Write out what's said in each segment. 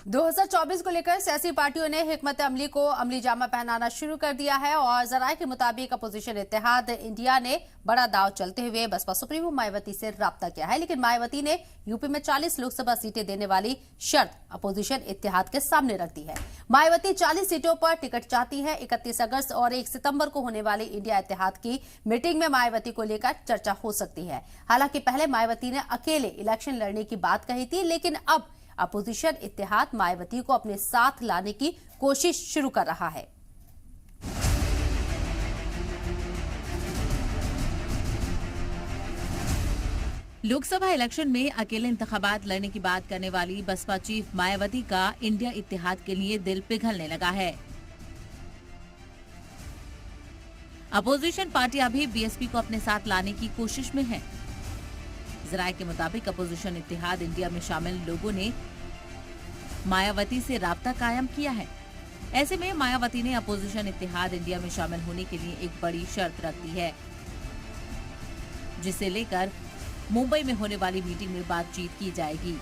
2024 को लेकर सियासी पार्टियों ने हिकमत अमली को अमली जामा पहनाना शुरू कर दिया है और जराये के मुताबिक अपोजिशन इत्तेहाद इंडिया ने बड़ा दांव चलते हुए बसपा सुप्रीमो मायावती से राब्ता किया है। लेकिन मायावती ने यूपी में 40 लोकसभा सीटें देने वाली शर्त अपोजिशन इत्तेहाद के सामने रख दी है। मायावती 40 सीटों पर टिकट चाहती है। 31 अगस्त और 1 सितंबर को होने वाली इंडिया इत्तेहाद की मीटिंग में मायावती को लेकर चर्चा हो सकती है। हालांकि पहले मायावती ने अकेले इलेक्शन लड़ने की बात कही थी, लेकिन अब अपोजिशन इत्तेहाद मायावती को अपने साथ लाने की कोशिश शुरू कर रहा है। लोकसभा इलेक्शन में अकेले इंतखाबात लड़ने की बात करने वाली बसपा चीफ मायावती का इंडिया इत्तेहाद के लिए दिल पिघलने लगा है। अपोजिशन पार्टियां भी बीएसपी को अपने साथ लाने की कोशिश में है। जराये के मुताबिक अपोजिशन इत्तेहाद इंडिया में शामिल लोगों ने मायावती से राब्ता कायम किया है। ऐसे में मायावती ने अपोजिशन इत्तेहाद इंडिया में शामिल होने के लिए एक बड़ी शर्त रख दी है, जिसे लेकर मुंबई में होने वाली मीटिंग में बातचीत की जाएगी।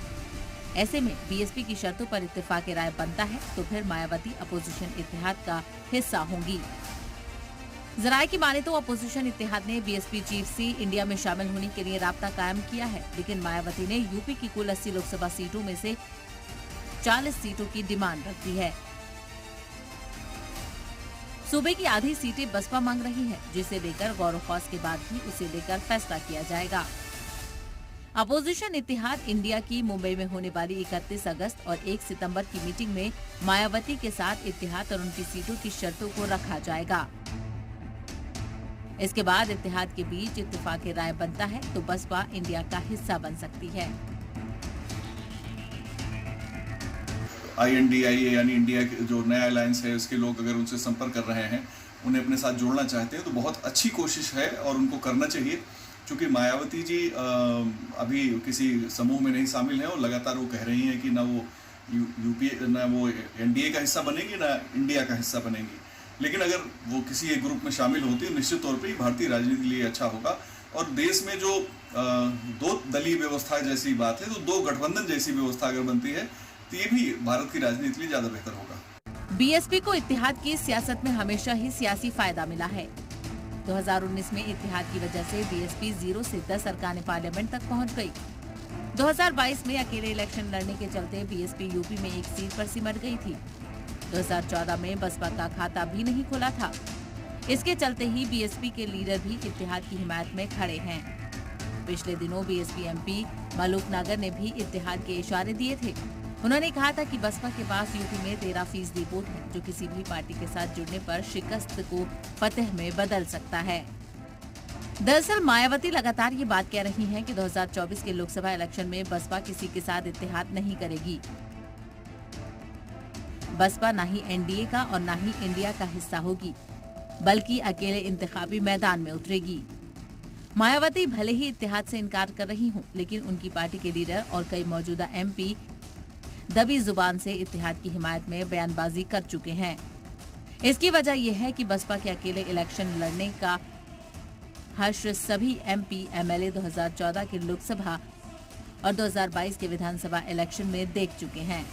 ऐसे में बीएसपी की शर्तों पर इत्तेफाक राय बनता है तो फिर मायावती अपोजिशन इत्तेहाद का हिस्सा होंगी। जराये की माने तो अपोजिशन इत्तेहाद ने बीएसपी चीफ से इंडिया में शामिल होने के लिए राब्ता कायम किया है, लेकिन मायावती ने यूपी की कुल 80 लोकसभा सीटों में से 40 सीटों की डिमांड रख दी है। सूबे की आधी सीटें बसपा मांग रही है, जिसे लेकर गौर खौस के बाद ही उसे लेकर फैसला किया जाएगा। अपोजिशन इत्तेहाद इंडिया की मुंबई में होने वाली 31 अगस्त और 1 सितंबर की मीटिंग में मायावती के साथ इत्तेहाद और उनकी सीटों की शर्तों को रखा जाएगा। इसके बाद इत्तेहाद के बीच इत्तेफाक राय बनता है तो बसपा इंडिया का हिस्सा बन सकती है। INDIA यानी इंडिया जो नया अलायंस है उसके लोग अगर उनसे संपर्क कर रहे हैं, उन्हें अपने साथ जोड़ना चाहते हैं तो बहुत अच्छी कोशिश है और उनको करना चाहिए। क्योंकि मायावती जी अभी किसी समूह में नहीं शामिल हैं और लगातार वो कह रही हैं कि ना वो यूपी ना वो NDA का हिस्सा बनेगी ना इंडिया का हिस्सा बनेगी। लेकिन अगर वो किसी एक ग्रुप में शामिल होती है निश्चित तौर पे भारतीय राजनीति के लिए अच्छा होगा। और देश में जो दो दलीय व्यवस्था जैसी बात है, तो दो गठबंधन जैसी व्यवस्था अगर बनती है तो ये भी भारत की राजनीति के लिए ज्यादा बेहतर होगा। बीएसपी को इत्तेहाद की सियासत में हमेशा ही सियासी फायदा मिला है। 2019 में इत्तेहाद की वजह से बीएसपी 0 से 10 अरकान पार्लियामेंट तक पहुंच गई। 2022 में अकेले इलेक्शन लड़ने के चलते बीएसपी यूपी में एक सीट पर सिमट गई थी। 2014 में बसपा का खाता भी नहीं खुला था। इसके चलते ही बीएसपी के लीडर भी इत्तेहाद की हिमायत में खड़े हैं। पिछले दिनों बीएसपी एमपी मलूक नागर ने भी इत्तेहाद के इशारे दिए थे। उन्होंने कहा था कि बसपा के पास यूपी में 13% वोट है, जो किसी भी पार्टी के साथ जुड़ने पर शिकस्त को फतेह में बदल सकता है। दरअसल मायावती लगातार ये बात कह रही हैं कि 2024 के लोकसभा इलेक्शन में बसपा किसी के साथ इत्तेहाद नहीं करेगी। बसपा न ही NDA का और न ही इंडिया का हिस्सा होगी, बल्कि अकेले इंतखाबी मैदान में उतरेगी। मायावती भले ही इत्तेहाद से इनकार कर रही हों, लेकिन उनकी पार्टी के लीडर और कई मौजूदा MP दबी जुबान से इत्तेहाद की हिमायत में बयानबाजी कर चुके हैं। इसकी वजह यह है कि बसपा के अकेले इलेक्शन लड़ने का हर्ष सभी MP MLA 2014 के लोकसभा और 2022 के विधानसभा इलेक्शन में देख चुके हैं।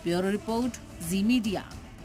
ब्यूरो रिपोर्ट, जी मीडिया।